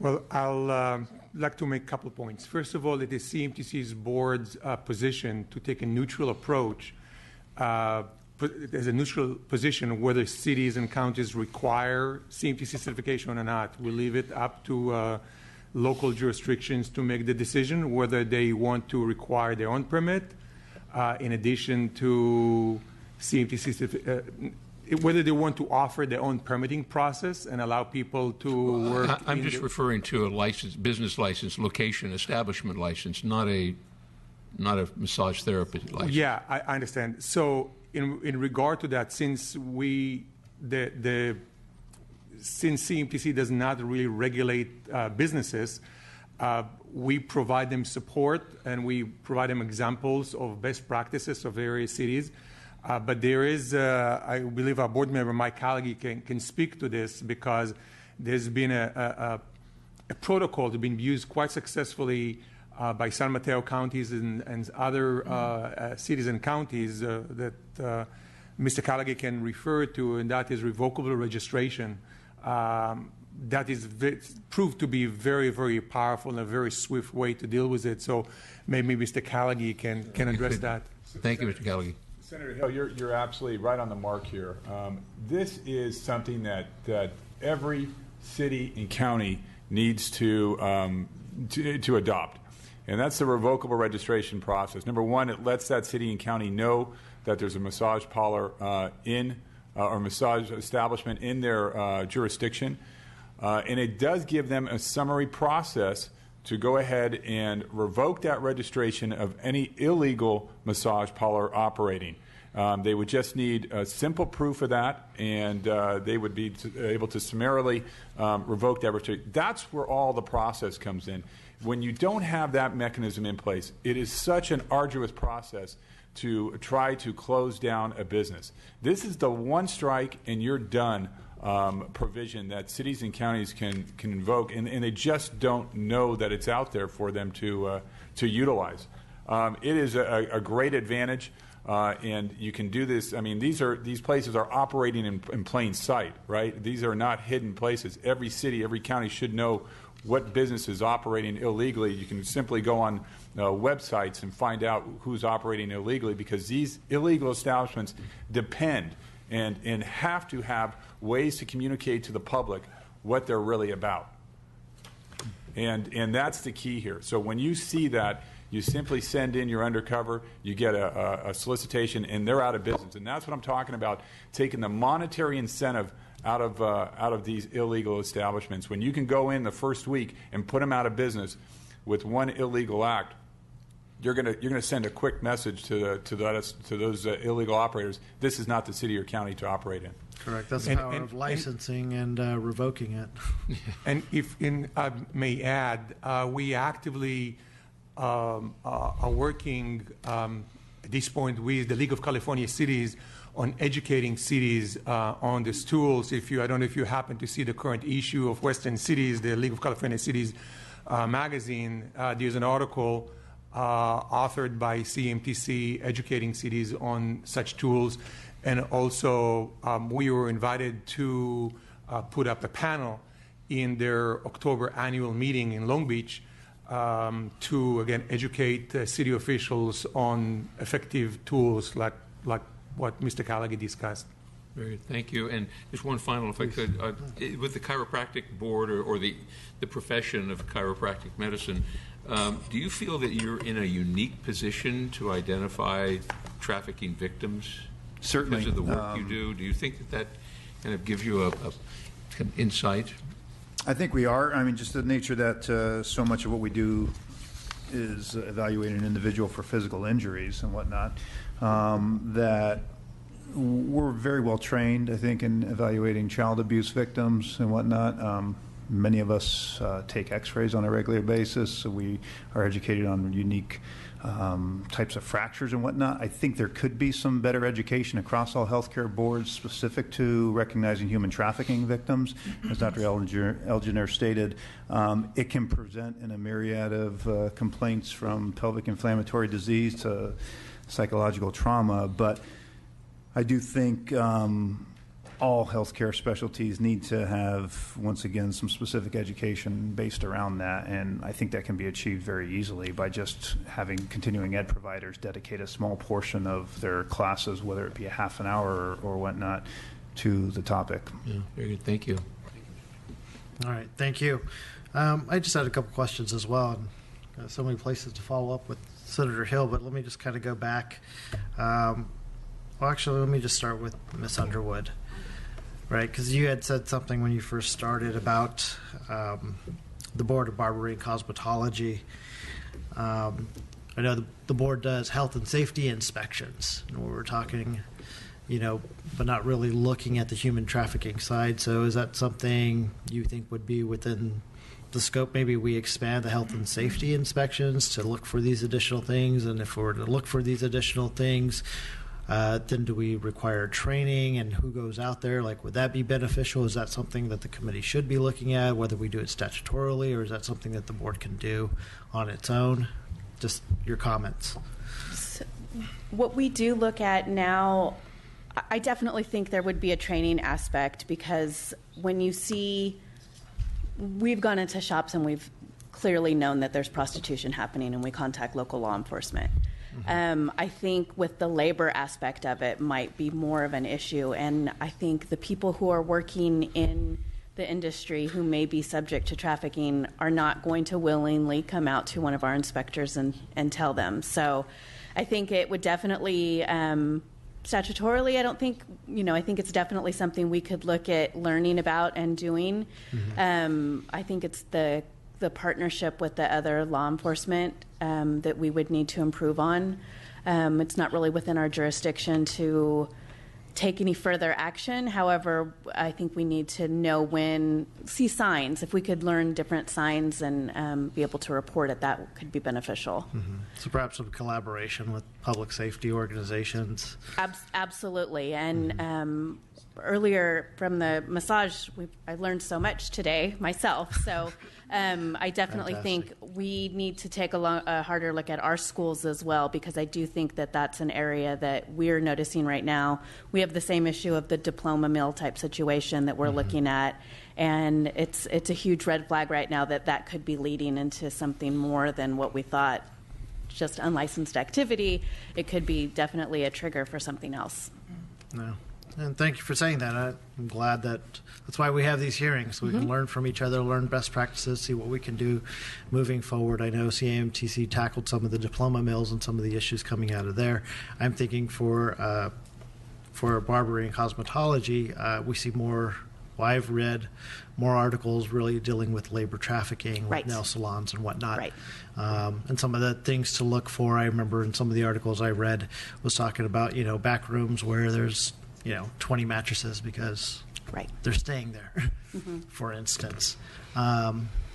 Well, I'll like to make a couple of points. First of all, it is CMTC's board's position to take a neutral approach as a neutral position whether cities and counties require CMTC certification or not. We leave it up to local jurisdictions to make the decision whether they want to require their own permit in addition to CMTC whether they want to offer their own permitting process and allow people to work. I'm just referring to a license, business license, location, establishment license, not a massage therapy license. Yeah, I understand. So in regard to that, since since CMTC does not really regulate businesses, we provide them support and we provide them examples of best practices of various cities. But there is, I believe our board member, Mike Callaghy, can speak to this because there's been a protocol that's been used quite successfully by San Mateo counties and other cities and counties that Mr. Callaghy can refer to, and that is revocable registration. That is proved to be very, very powerful and a very swift way to deal with it. So maybe Mr. Callaghy can address that. Thank you, Mr. Callaghy. Senator Hill, you're absolutely right on the mark here. This is something that every city and county needs to adopt, and that's the revocable registration process. Number one, it lets that city and county know that there's a massage parlor or massage establishment in their jurisdiction, and it does give them a summary process to go ahead and revoke that registration of any illegal massage parlor operating. They would just need a simple proof of that, and they would be able to summarily revoke that registration. That's where all the process comes in. When you don't have that mechanism in place, it is such an arduous process to try to close down a business. This is the one strike and you're done provision that cities and counties can invoke, and they just don't know that it's out there for them to utilize. It is a great advantage, and you can do this. I mean, these places are operating in plain sight, right? These are not hidden places. Every city, every county should know what business is operating illegally. You can simply go on websites and find out who's operating illegally, because these illegal establishments depend and have to have ways to communicate to the public what they're really about. And that's the key here. So when you see that, you simply send in your undercover, you get a solicitation, and they're out of business. And that's what I'm talking about, taking the monetary incentive out of these illegal establishments. When you can go in the first week and put them out of business with one illegal act, you're gonna send a quick message to those illegal operators. This is not the city or county to operate in. Correct. That's the power of licensing and revoking it. And if I may add, we actively are working at this point with the League of California Cities on educating cities on these tools. I don't know if you happen to see the current issue of Western Cities, the League of California Cities magazine. There's an article authored by CMTC educating cities on such tools. And also, we were invited to put up a panel in their October annual meeting in Long Beach to, again, educate city officials on effective tools like what Mr. Callaghy discussed. Very good. Thank you. And just one final, if I could, with the chiropractic board or the profession of chiropractic medicine, do you feel that you're in a unique position to identify trafficking victims? Certainly. Because of the work you do? Do you think that kind of gives you a kind of insight? I think we are. I mean, just the nature that so much of what we do is evaluating an individual for physical injuries and whatnot, that we're very well trained, I think, in evaluating child abuse victims and whatnot. Many of us take x-rays on a regular basis, so we are educated on unique types of fractures and whatnot. I think there could be some better education across all healthcare boards specific to recognizing human trafficking victims. As Dr. Elginer stated, it can present in a myriad of complaints, from pelvic inflammatory disease to psychological trauma. But I do think all healthcare specialties need to have, once again, some specific education based around that, and I think that can be achieved very easily by just having continuing ed providers dedicate a small portion of their classes, whether it be a half an hour or whatnot, to the topic. Yeah, very good. Thank you. All right, thank you. I just had a couple questions as well, and so many places to follow up with Senator Hill, but let me just kind of go back. Well, actually, let me just start with Ms. Underwood, right? Because you had said something when you first started about the Board of Barbery and Cosmetology. I know the board does health and safety inspections, and we were talking, but not really looking at the human trafficking side. So is that something you think would be within the scope? Maybe we expand the health and safety inspections to look for these additional things, and if we were to look for these additional things, then do we require training, and who goes out there? Like, would that be beneficial? Is that something that the committee should be looking at, whether we do it statutorily, or is that something that the board can do on its own? Just your comments. So, what we do look at now, I definitely think there would be a training aspect, because when you see, we've gone into shops and we've clearly known that there's prostitution happening, and we contact local law enforcement. I think with the labor aspect of it might be more of an issue, and I think the people who are working in the industry who may be subject to trafficking are not going to willingly come out to one of our inspectors and tell them. So I think it would definitely, statutorily, I don't think, I think it's definitely something we could look at learning about and doing. I think it's the partnership with the other law enforcement that we would need to improve on. It's not really within our jurisdiction to take any further action. However, I think we need to see signs. If we could learn different signs and be able to report it, that could be beneficial. So perhaps some collaboration with public safety organizations. Absolutely. And earlier from the massage, I learned so much today myself. So I definitely think we need to take a harder look at our schools as well, because I do think that that's an area that we're noticing right now. We have the same issue of the diploma mill type situation that we're looking at, and it's a huge red flag right now that could be leading into something more than what we thought, just unlicensed activity. It could be definitely a trigger for something else. No. And thank you for saying that. I'm glad that's why we have these hearings, so we can learn from each other, learn best practices, see what we can do moving forward. I know CAMTC tackled some of the diploma mills and some of the issues coming out of there. I'm thinking for barbery and cosmetology, we see more. Well, I've read more articles really dealing with labor trafficking, with nail salons and whatnot. Right. And some of the things to look for, I remember in some of the articles I read was talking about, back rooms where there's 20 mattresses because they're staying there, for instance.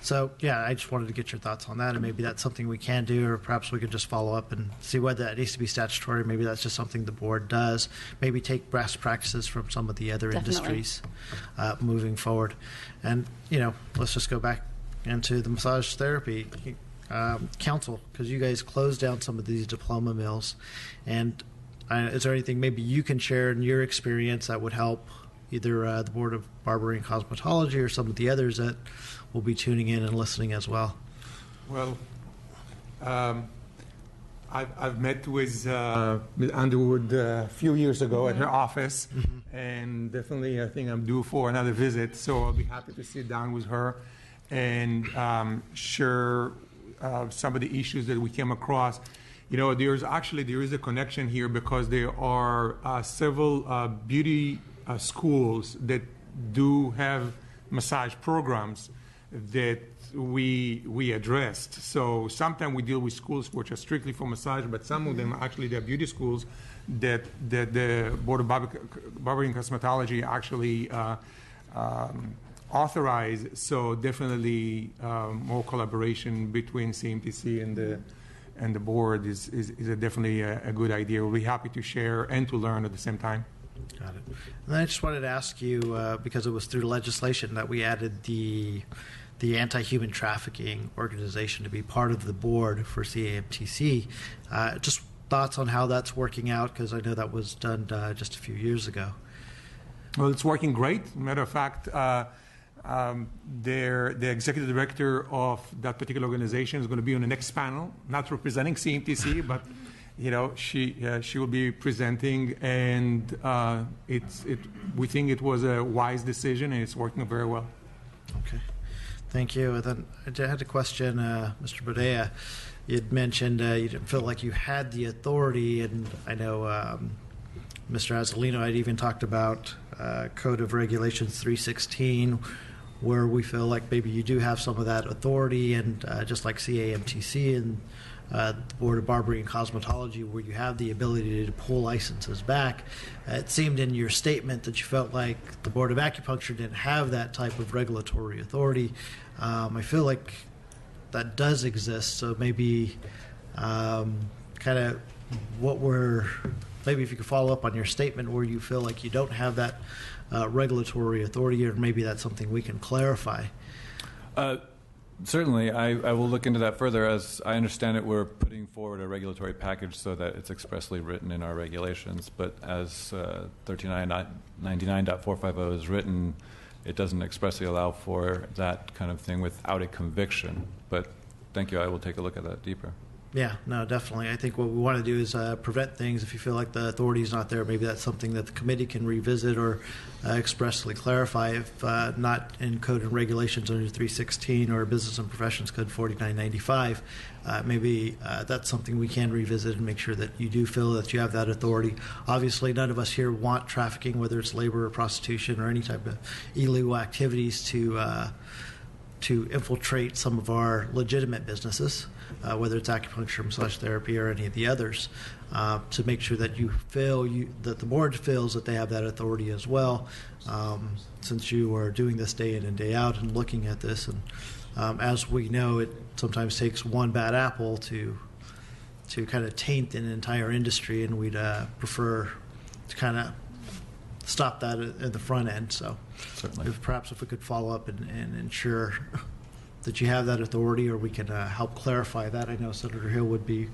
So, I just wanted to get your thoughts on that, and maybe that's something we can do, or perhaps we could just follow up and see whether that needs to be statutory. Maybe that's just something the board does. Maybe take best practices from some of the other industries moving forward. And, let's just go back into the massage therapy council, because you guys closed down some of these diploma mills. And is there anything maybe you can share in your experience that would help either the Board of Barbery and Cosmetology or some of the others that will be tuning in and listening as well? Well, I've met with Ms. Underwood a few years ago at her office, and definitely I think I'm due for another visit, so I'll be happy to sit down with her and share some of the issues that we came across. There is a connection here, because there are several beauty schools that do have massage programs that we addressed. So sometimes we deal with schools which are strictly for massage, but some of them actually they're beauty schools that the Board of Barbery and Cosmetology actually authorize. So definitely more collaboration between CMTC and the board is definitely a good idea. We'll be happy to share and to learn at the same time. Got it. And I just wanted to ask you, because it was through legislation that we added the anti-human trafficking organization to be part of the board for CAMTC. Just thoughts on how that's working out, because I know that was done just a few years ago. Well, it's working great. Matter of fact, the executive director of that particular organization is going to be on the next panel, not representing CMTC, but she will be presenting, and we think it was a wise decision, and it's working very well. Okay, thank you. And then I had a question, Mr. Bodea. You'd mentioned you didn't feel like you had the authority, and I know Mr. Azzolino had even talked about Code of Regulations 316, where we feel like maybe you do have some of that authority, and just like CAMTC and the Board of Barbering and Cosmetology, where you have the ability to pull licenses back. It seemed in your statement that you felt like the Board of Acupuncture didn't have that type of regulatory authority. I feel like that does exist, so maybe kind of maybe if you could follow up on your statement where you feel like you don't have that regulatory authority, or maybe that's something we can clarify. Certainly, I will look into that further. As I understand it, we're putting forward a regulatory package so that it's expressly written in our regulations. But as 1399.450 is written, it doesn't expressly allow for that kind of thing without a conviction. But thank you. I will take a look at that deeper. Yeah, no, definitely. I think what we want to do is prevent things. If you feel like the authority is not there, maybe that's something that the committee can revisit or expressly clarify. If not in Code and Regulations under 316 or Business and Professions Code 4995, maybe that's something we can revisit and make sure that you do feel that you have that authority. Obviously, none of us here want trafficking, whether it's labor or prostitution or any type of illegal activities to infiltrate some of our legitimate businesses, whether it's acupuncture, massage therapy, or any of the others, to make sure that that the board feels that they have that authority as well, since you are doing this day in and day out and looking at this. And as we know, it sometimes takes one bad apple to kind of taint an entire industry, and we'd prefer to kind of stop that at the front end. So perhaps if we could follow up and ensure that you have that authority, or we can help clarify that. I know Senator Hill would be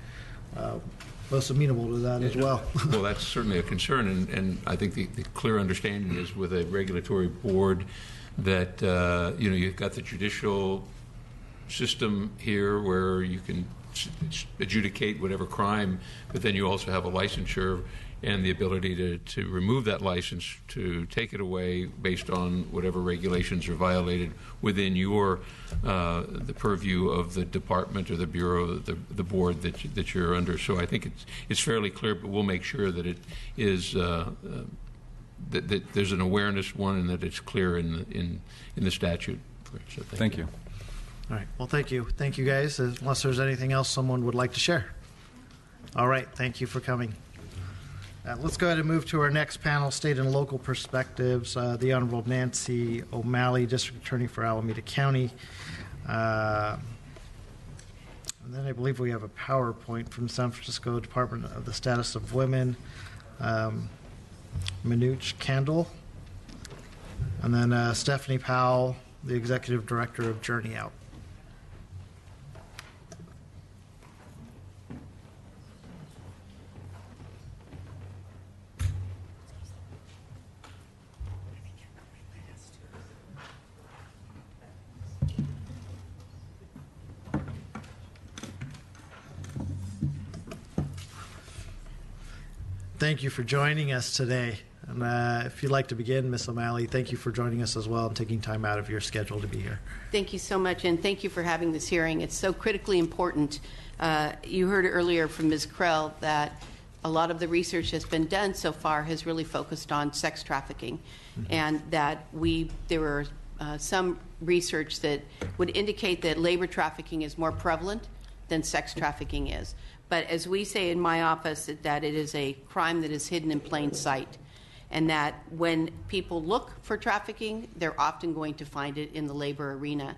most amenable to that as well. Well, that's certainly a concern, and I think the clear understanding is with a regulatory board that you've got the judicial system here where you can adjudicate whatever crime, but then you also have a licensure and the ability to remove that license, to take it away based on whatever regulations are violated within your the purview of the department or the bureau, the board that you're under. So I think it's fairly clear, but we'll make sure that it is that there's an awareness, one, and that it's clear in the statute. So thank you. All right. Well, thank you, guys. Unless there's anything else someone would like to share. All right. Thank you for coming. Let's go ahead and move to our next panel, State and Local Perspectives. The Honorable Nancy O'Malley, District Attorney for Alameda County. And then I believe we have a PowerPoint from San Francisco Department of the Status of Women, Manouch Candle. And then Stephanie Powell, the Executive Director of Journey Out. Thank you for joining us today. And if you'd like to begin, Ms. O'Malley, thank you for joining us as well and taking time out of your schedule to be here. Thank you so much, and thank you for having this hearing. It's so critically important. You heard earlier from Ms. Krell that a lot of the research that's been done so far has really focused on sex trafficking, and that there were some research that would indicate that labor trafficking is more prevalent than sex trafficking is. But as we say in my office, that it is a crime that is hidden in plain sight, and that when people look for trafficking, they're often going to find it in the labor arena.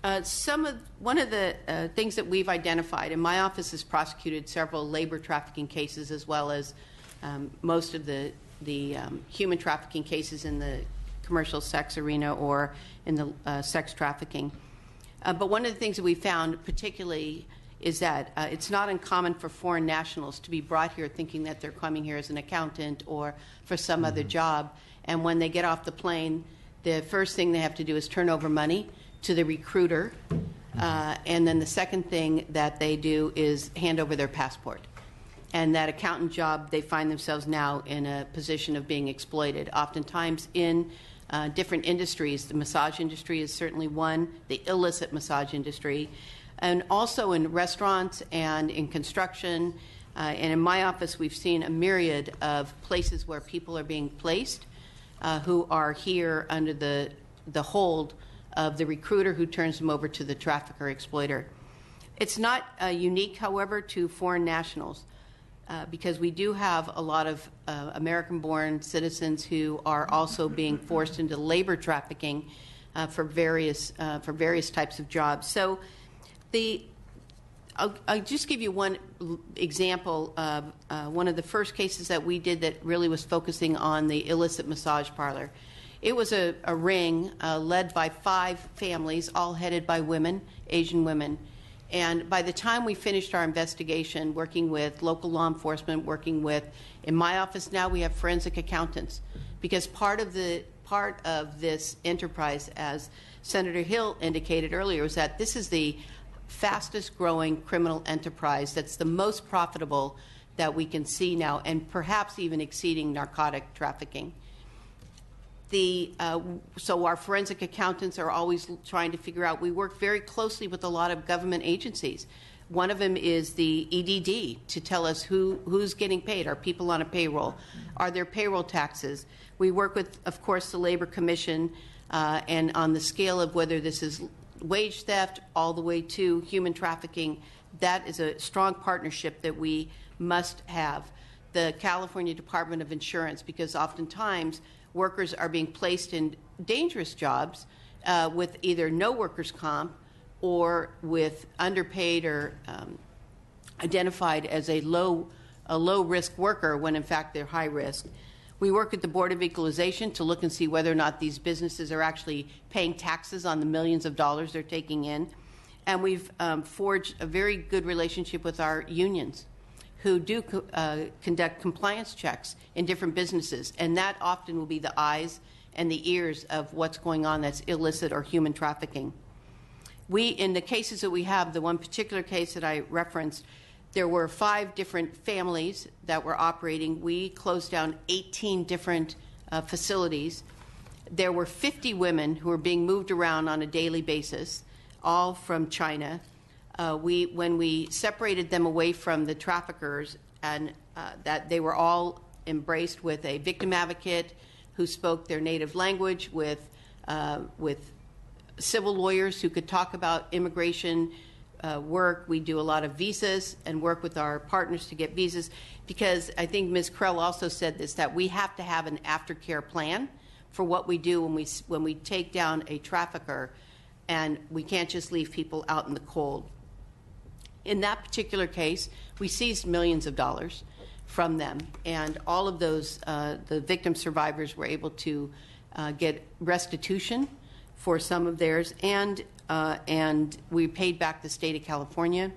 One of the things that we've identified, and my office has prosecuted several labor trafficking cases as well as most of the human trafficking cases in the commercial sex arena or in the sex trafficking. But one of the things that we found particularly is that it's not uncommon for foreign nationals to be brought here thinking that they're coming here as an accountant or for some other job. And when they get off the plane, the first thing they have to do is turn over money to the recruiter. And then the second thing that they do is hand over their passport. And that accountant job, they find themselves now in a position of being exploited. Oftentimes in different industries, the massage industry is certainly one, the illicit massage industry, and also in restaurants and in construction. And in my office, we've seen a myriad of places where people are being placed who are here under the hold of the recruiter who turns them over to the trafficker exploiter. It's not unique, however, to foreign nationals because we do have a lot of American-born citizens who are also being forced into labor trafficking for various types of jobs. So I'll just give you one example of one of the first cases that we did that really was focusing on the illicit massage parlor. It was a ring led by 5 families, all headed by women, Asian women. And by the time we finished our investigation, working with local law enforcement, working with, in my office now we have forensic accountants, because part of this enterprise, as Senator Hill indicated earlier, was that this is the fastest growing criminal enterprise that's the most profitable that we can see now, and perhaps even exceeding narcotic trafficking. So our forensic accountants are always trying to figure out, we work very closely with a lot of government agencies. One of them is the EDD, to tell us who's getting paid. Are people on a payroll? Are there payroll taxes? We work with, of course, the Labor Commission, and on the scale of whether this is wage theft all the way to human trafficking, that is a strong partnership that we must have. The California Department of Insurance, because oftentimes workers are being placed in dangerous jobs with either no workers' comp or with underpaid or identified as a low-risk worker when in fact they're high risk. We work with the Board of Equalization to look and see whether or not these businesses are actually paying taxes on the millions of dollars they're taking in. And we've forged a very good relationship with our unions, who do conduct compliance checks in different businesses, and that often will be the eyes and the ears of what's going on that's illicit or human trafficking. In the cases that we have, the one particular case that I referenced, there were 5 different families that were operating. We closed down 18 different facilities. There were 50 women who were being moved around on a daily basis, all from China. When we separated them away from the traffickers, and that they were all embraced with a victim advocate who spoke their native language, with civil lawyers who could talk about immigration work. We do a lot of visas and work with our partners to get visas, because I think Ms. Krell also said this, that we have to have an aftercare plan for what we do when we take down a trafficker, and we can't just leave people out in the cold. In that particular case, we seized millions of dollars from them, and all of those, the victim survivors were able to get restitution for some of theirs, and we paid back the state of California.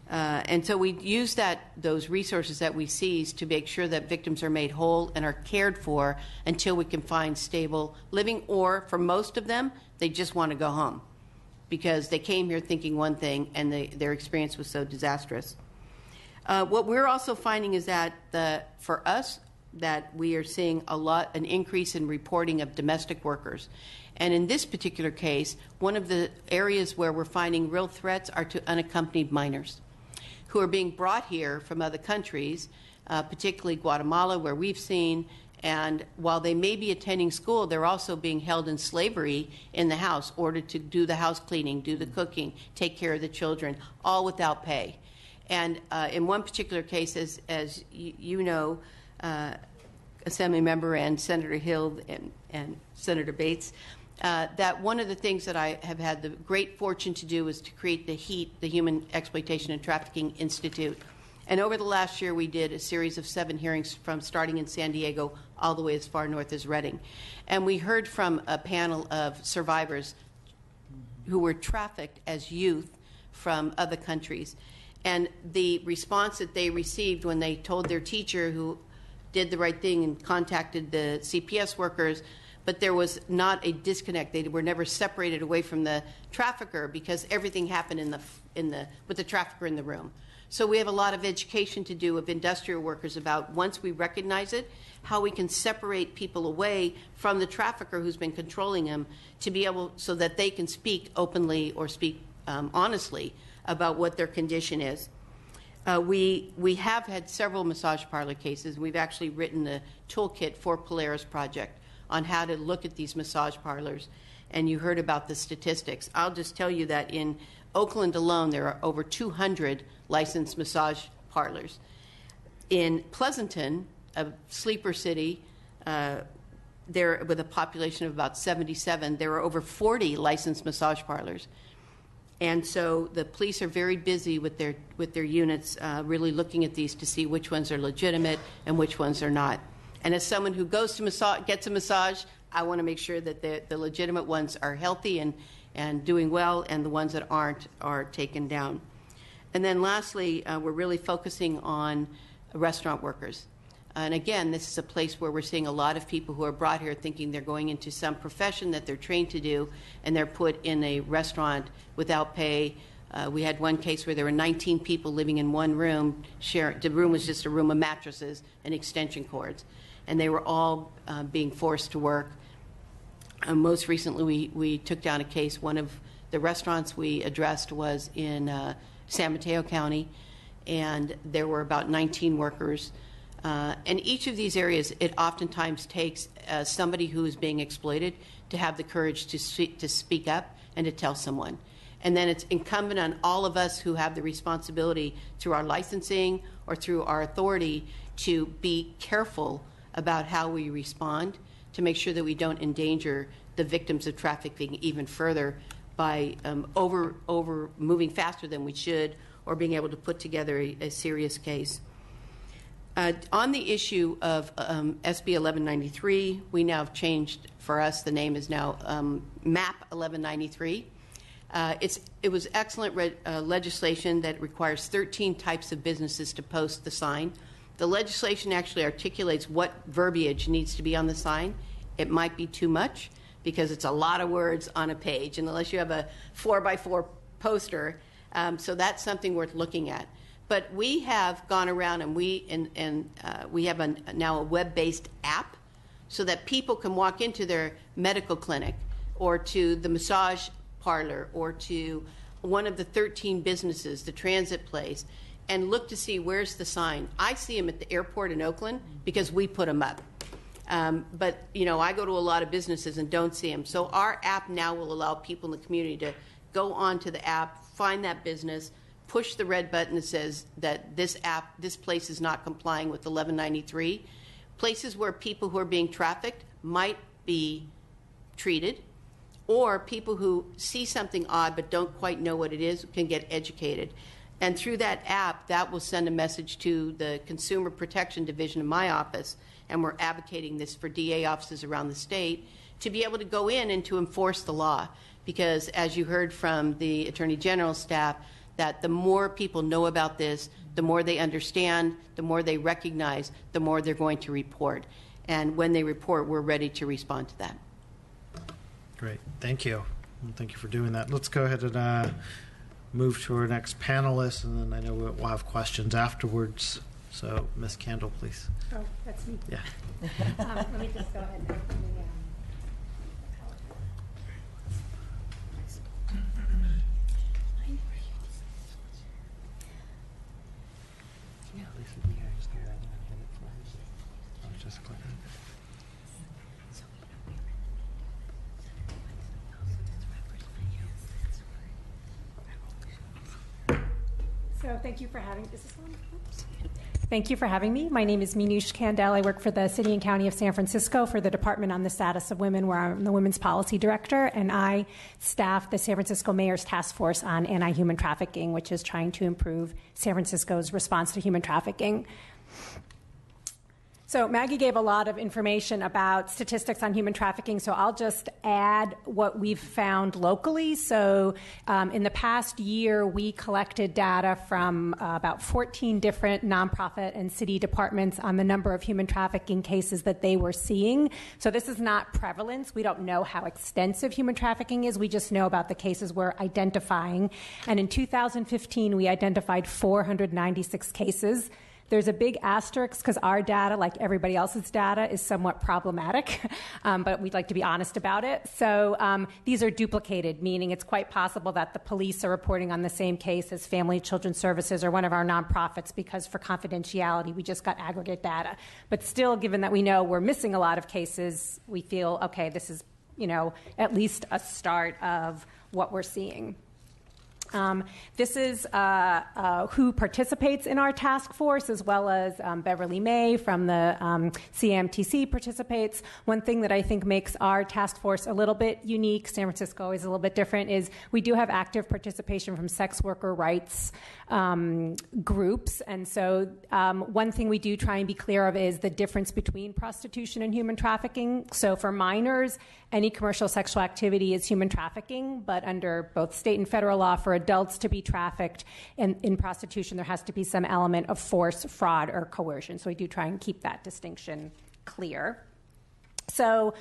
And so we use those resources that we seized to make sure that victims are made whole and are cared for until we can find stable living, or for most of them, they just want to go home, because they came here thinking one thing and their experience was so disastrous. What we're also finding is that for us, that we are seeing an increase in reporting of domestic workers. And in this particular case, one of the areas where we're finding real threats are to unaccompanied minors who are being brought here from other countries, particularly Guatemala, where we've seen. And while they may be attending school, they're also being held in slavery in the house, ordered to do the house cleaning, do the cooking, take care of the children, all without pay. And in one particular case, as you know, Assembly Member and Senator Hill and Senator Bates, that one of the things that I have had the great fortune to do is to create the HEAT, the Human Exploitation and Trafficking Institute. And over the last year, we did a series of 7 hearings starting in San Diego all the way as far north as Redding. And we heard from a panel of survivors who were trafficked as youth from other countries. And the response that they received when they told their teacher, who did the right thing and contacted the CPS workers, but there was not a disconnect. They were never separated away from the trafficker because everything happened with the trafficker in the room. So we have a lot of education to do of industrial workers about, once we recognize it, how we can separate people away from the trafficker who's been controlling them to be able, so that they can speak openly or speak honestly about what their condition is. We have had several massage parlor cases. We've actually written a toolkit for Polaris Project on how to look at these massage parlors, and you heard about the statistics. I'll just tell you that in Oakland alone, there are over 200 licensed massage parlors. In Pleasanton, a sleeper city, there with a population of about 77, there are over 40 licensed massage parlors. And so the police are very busy with their units, really looking at these to see which ones are legitimate and which ones are not. And as someone who goes to gets a massage, I want to make sure that the legitimate ones are healthy and doing well, and the ones that aren't are taken down. And then lastly, we're really focusing on restaurant workers. And again, this is a place where we're seeing a lot of people who are brought here thinking they're going into some profession that they're trained to do, and they're put in a restaurant without pay. We had one case where there were 19 people living in one room. The room was just a room of mattresses and extension cords, and they were all being forced to work. Most recently, we took down a case. One of the restaurants we addressed was in San Mateo County, and there were about 19 workers. And each of these areas, it oftentimes takes somebody who is being exploited to have the courage to speak up and to tell someone. And then it's incumbent on all of us who have the responsibility through our licensing or through our authority to be careful about how we respond, to make sure that we don't endanger the victims of trafficking even further by over moving faster than we should, or being able to put together a serious case. On the issue of SB 1193, we now have changed, for us, the name is now MAP 1193. It was excellent legislation that requires 13 types of businesses to post the sign. The legislation actually articulates what verbiage needs to be on the sign. It might be too much because it's a lot of words on a page, and unless you have a 4x4 poster, so that's something worth looking at. But we have gone around and we have now a web-based app so that people can walk into their medical clinic or to the massage parlor or to one of the 13 businesses, the transit place, and look to see where's the sign. I see them at the airport in Oakland because we put them up. But, I go to a lot of businesses and don't see them. So our app now will allow people in the community to go onto the app, find that business, push the red button that says that this place is not complying with 1193. Places where people who are being trafficked might be treated, or people who see something odd but don't quite know what it is can get educated. And through that app, that will send a message to the Consumer Protection Division in my office, and we're advocating this for DA offices around the state, to be able to go in and to enforce the law. Because as you heard from the Attorney General's staff, that the more people know about this, the more they understand, the more they recognize, the more they're going to report. And when they report, we're ready to respond to that. Great. Thank you. Thank you for doing that. Let's go ahead and move to our next panelist, and then I know we'll have questions afterwards. So, Ms. Candle, please. Oh, that's me. Yeah. Let me just go ahead and open So thank you for having, is this on? Oops. Thank you for having me. My name is Minush Kandel. I work for the City and County of San Francisco for the Department on the Status of Women, where I'm the Women's Policy Director, and I staff the San Francisco Mayor's Task Force on Anti-Human Trafficking, which is trying to improve San Francisco's response to human trafficking. So Maggie gave a lot of information about statistics on human trafficking, so I'll just add what we've found locally. So in the past year, we collected data from about 14 different nonprofit and city departments on the number of human trafficking cases that they were seeing. So this is not prevalence. We don't know how extensive human trafficking is. We just know about the cases we're identifying. And in 2015, we identified 496 cases. There's a big asterisk because our data, like everybody else's data, is somewhat problematic, but we'd like to be honest about it. So these are duplicated, meaning it's quite possible that the police are reporting on the same case as Family and Children's Services or one of our nonprofits because for confidentiality, we just got aggregate data. But still, given that we know we're missing a lot of cases, we feel, okay, this is, at least a start of what we're seeing. This is who participates in our task force, as well as Beverly May from the CMTC participates. One thing that I think makes our task force a little bit unique, San Francisco is a little bit different, is we do have active participation from sex worker rights groups. And so one thing we do try and be clear of is the difference between prostitution and human trafficking. So for minors, any commercial sexual activity is human trafficking, but under both state and federal law, for adults to be trafficked in prostitution, there has to be some element of force, fraud, or coercion. So we do try and keep that distinction clear. So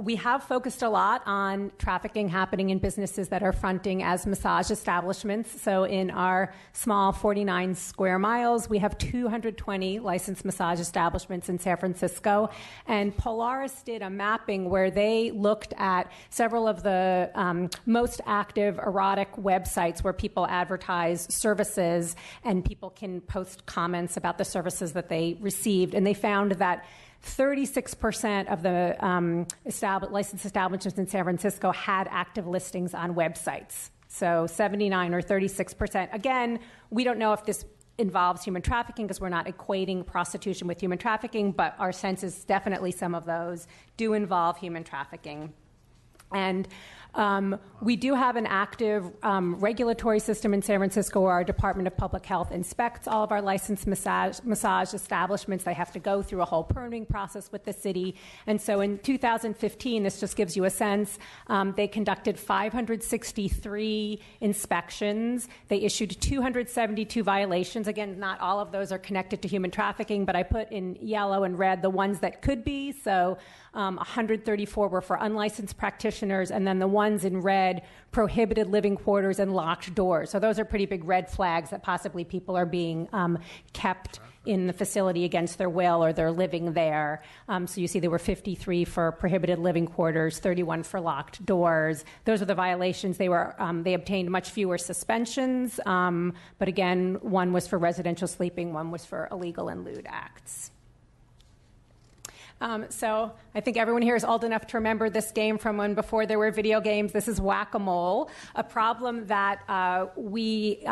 we have focused a lot on trafficking happening in businesses that are fronting as massage establishments. So in our small 49 square miles, we have 220 licensed massage establishments in San Francisco. And Polaris did a mapping where they looked at several of the most active erotic websites where people advertise services and people can post comments about the services that they received. And they found that 36% of the licensed establishments in San Francisco had active listings on websites. So 79 or 36%. Again, we don't know if this involves human trafficking because we're not equating prostitution with human trafficking, but our sense is definitely some of those do involve human trafficking. And we do have an active regulatory system in San Francisco where our Department of Public Health inspects all of our licensed massage establishments. They have to go through a whole permitting process with the city. And so in 2015, this just gives you a sense, they conducted 563 inspections. They issued 272 violations. Again, not all of those are connected to human trafficking, but I put in yellow and red the ones that could be. So 134 were for unlicensed practitioners, and then the ones in red, prohibited living quarters and locked doors. So those are pretty big red flags that possibly people are being kept in the facility against their will or they're living there. So you see there were 53 for prohibited living quarters, 31 for locked doors. Those are the violations. They obtained much fewer suspensions, but again, one was for residential sleeping, one was for illegal and lewd acts. So I think everyone here is old enough to remember this game from when before there were video games. This is whack-a-mole. A problem that we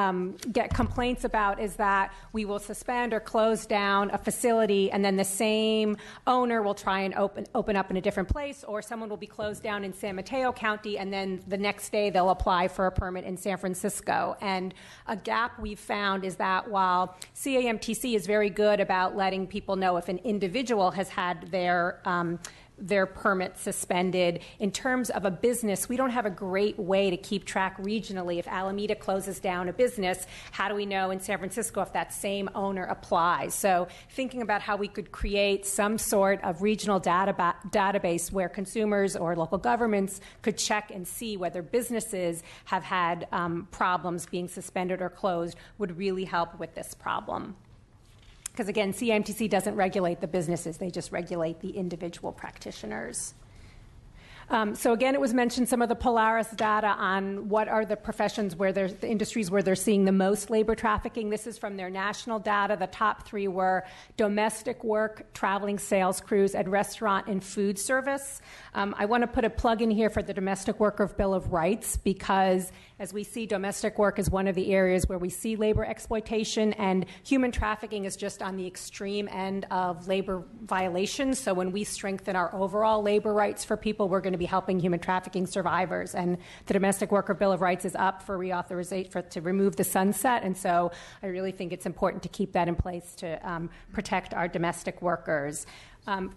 get complaints about is that we will suspend or close down a facility and then the same owner will try and open up in a different place, or someone will be closed down in San Mateo County and then the next day they'll apply for a permit in San Francisco. And a gap we've found is that while CAMTC is very good about letting people know if an individual has had their permit suspended, in terms of a business, we don't have a great way to keep track regionally. If Alameda closes down a business, how do we know in San Francisco if that same owner applies? So thinking about how we could create some sort of regional database where consumers or local governments could check and see whether businesses have had problems being suspended or closed would really help with this problem. Because again, CMTC doesn't regulate the businesses, they just regulate the individual practitioners. So again, it was mentioned some of the Polaris data on what are the professions where there's the industries where they're seeing the most labor trafficking. This is from their national data. The top three were domestic work, traveling sales crews, and restaurant and food service. I want to put a plug in here for the Domestic Worker Bill of Rights because as we see domestic work as one of the areas where we see labor exploitation, and human trafficking is just on the extreme end of labor violations. So when we strengthen our overall labor rights for people, we're going to be helping human trafficking survivors. And the Domestic Worker Bill of Rights is up for reauthorization to remove the sunset. And so I really think it's important to keep that in place to protect our domestic workers.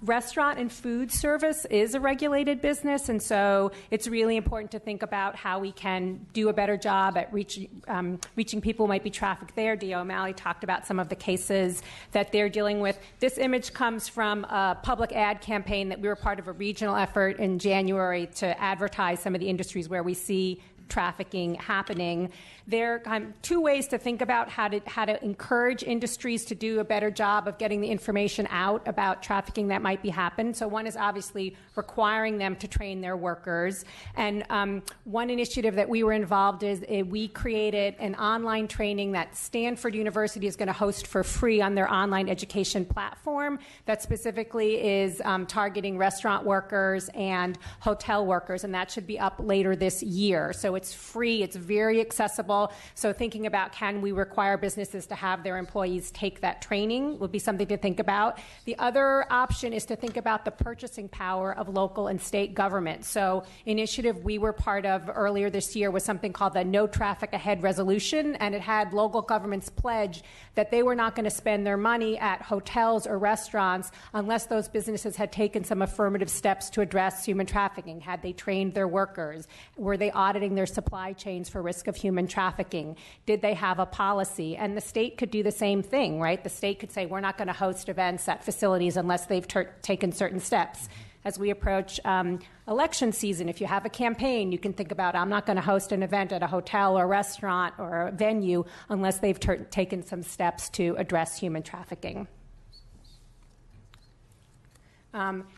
Restaurant and food service is a regulated business, and so it's really important to think about how we can do a better job at reaching people who might be trafficked there. D.O. O'Malley talked about some of the cases that they're dealing with. This image comes from a public ad campaign that we were part of a regional effort in January to advertise some of the industries where we see trafficking happening. There are two ways to think about how to encourage industries to do a better job of getting the information out about trafficking that might be happening. So one is obviously requiring them to train their workers. And one initiative that we were involved in is we created an online training that Stanford University is going to host for free on their online education platform that specifically is targeting restaurant workers and hotel workers, and that should be up later this year. So it's free, it's very accessible. So thinking about, can we require businesses to have their employees take that training would be something to think about. The other option is to think about the purchasing power of local and state government. So initiative we were part of earlier this year was something called the No Traffic Ahead Resolution, and it had local governments pledge that they were not going to spend their money at hotels or restaurants unless those businesses had taken some affirmative steps to address human trafficking. Had they trained their workers? Were they auditing their supply chains for risk of human trafficking? Did they have a policy? And the state could do the same thing, right? The state could say, we're not going to host events at facilities unless they've taken certain steps. As we approach election season, if you have a campaign, you can think about, I'm not going to host an event at a hotel or restaurant or a venue unless they've taken some steps to address human trafficking.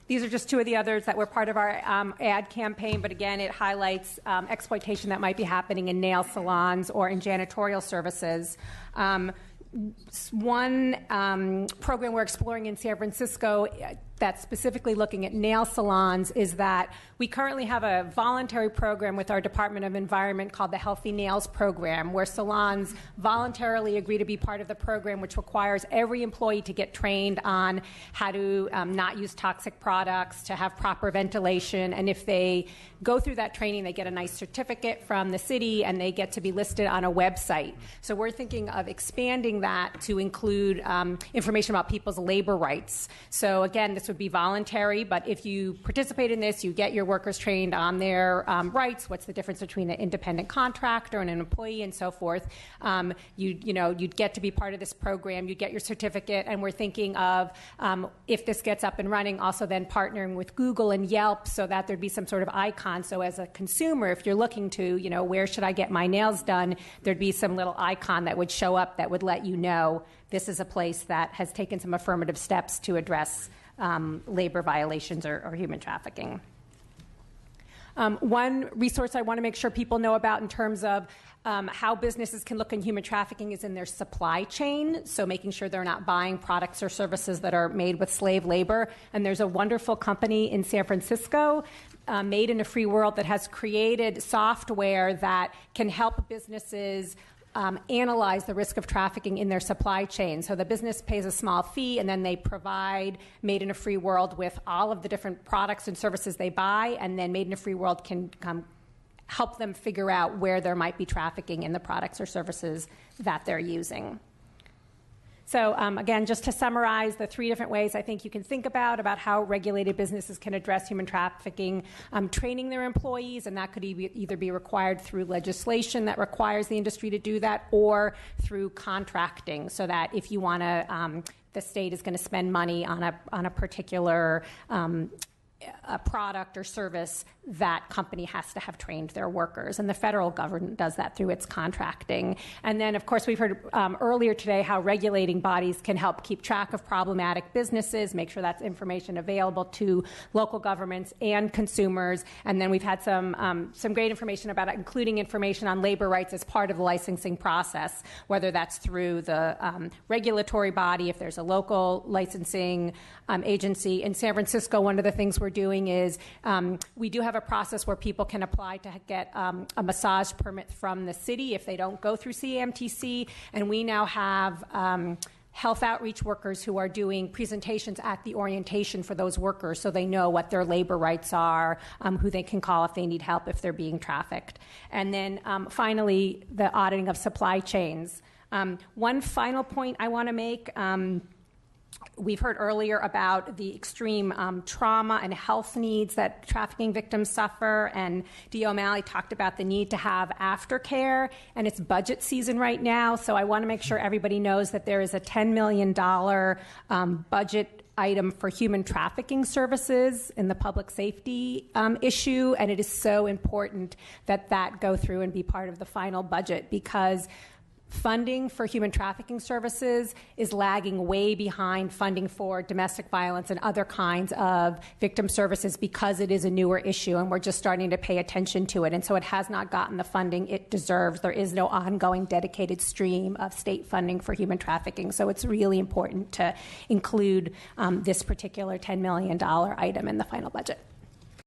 These are just two of the others that were part of our ad campaign, but again, it highlights exploitation that might be happening in nail salons or in janitorial services. One program we're exploring in San Francisco that's specifically looking at nail salons is that we currently have a voluntary program with our Department of Environment called the Healthy Nails Program, where salons voluntarily agree to be part of the program, which requires every employee to get trained on how to not use toxic products, to have proper ventilation, and if they go through that training, they get a nice certificate from the city, and they get to be listed on a website. So we're thinking of expanding that to include information about people's labor rights. So again, this would be voluntary, but if you participate in this, you get your workers trained on their rights. What's the difference between an independent contractor and an employee, and so forth. You'd get to be part of this program. You'd get your certificate, and we're thinking of if this gets up and running, also then partnering with Google and Yelp so that there'd be some sort of icon. So as a consumer, if you're looking to, where should I get my nails done, there'd be some little icon that would show up that would let you know this is a place that has taken some affirmative steps to address labor violations or human trafficking. One resource I want to make sure people know about in terms of how businesses can look in human trafficking is in their supply chain, so making sure they're not buying products or services that are made with slave labor. And there's a wonderful company in San Francisco, Made in a Free World, that has created software that can help businesses analyze the risk of trafficking in their supply chain. So the business pays a small fee, and then they provide Made in a Free World with all of the different products and services they buy, and then Made in a Free World can help them figure out where there might be trafficking in the products or services that they're using. So again, just to summarize the three different ways I think you can think about how regulated businesses can address human trafficking: training their employees, and that could either be required through legislation that requires the industry to do that, or through contracting, so that if you want to, the state is going to spend money on a particular a product or service, that company has to have trained their workers. And the federal government does that through its contracting. And then, of course, we've heard earlier today how regulating bodies can help keep track of problematic businesses, make sure that's information available to local governments and consumers. And then we've had some great information about it, including information on labor rights as part of the licensing process, whether that's through the regulatory body, if there's a local licensing agency. In San Francisco, one of the things we're doing is we do have a process where people can apply to get a massage permit from the city if they don't go through CAMTC, and we now have health outreach workers who are doing presentations at the orientation for those workers so they know what their labor rights are, who they can call if they need help if they're being trafficked. And then finally, the auditing of supply chains. One final point I want to make. We've heard earlier about the extreme trauma and health needs that trafficking victims suffer, and D. O'Malley talked about the need to have aftercare, and it's budget season right now, so I want to make sure everybody knows that there is a $10 million budget item for human trafficking services in the public safety issue, and it is so important that that go through and be part of the final budget, because funding for human trafficking services is lagging way behind funding for domestic violence and other kinds of victim services because it is a newer issue and we're just starting to pay attention to it. And so it has not gotten the funding it deserves. There is no ongoing dedicated stream of state funding for human trafficking. So it's really important to include this particular $10 million item in the final budget.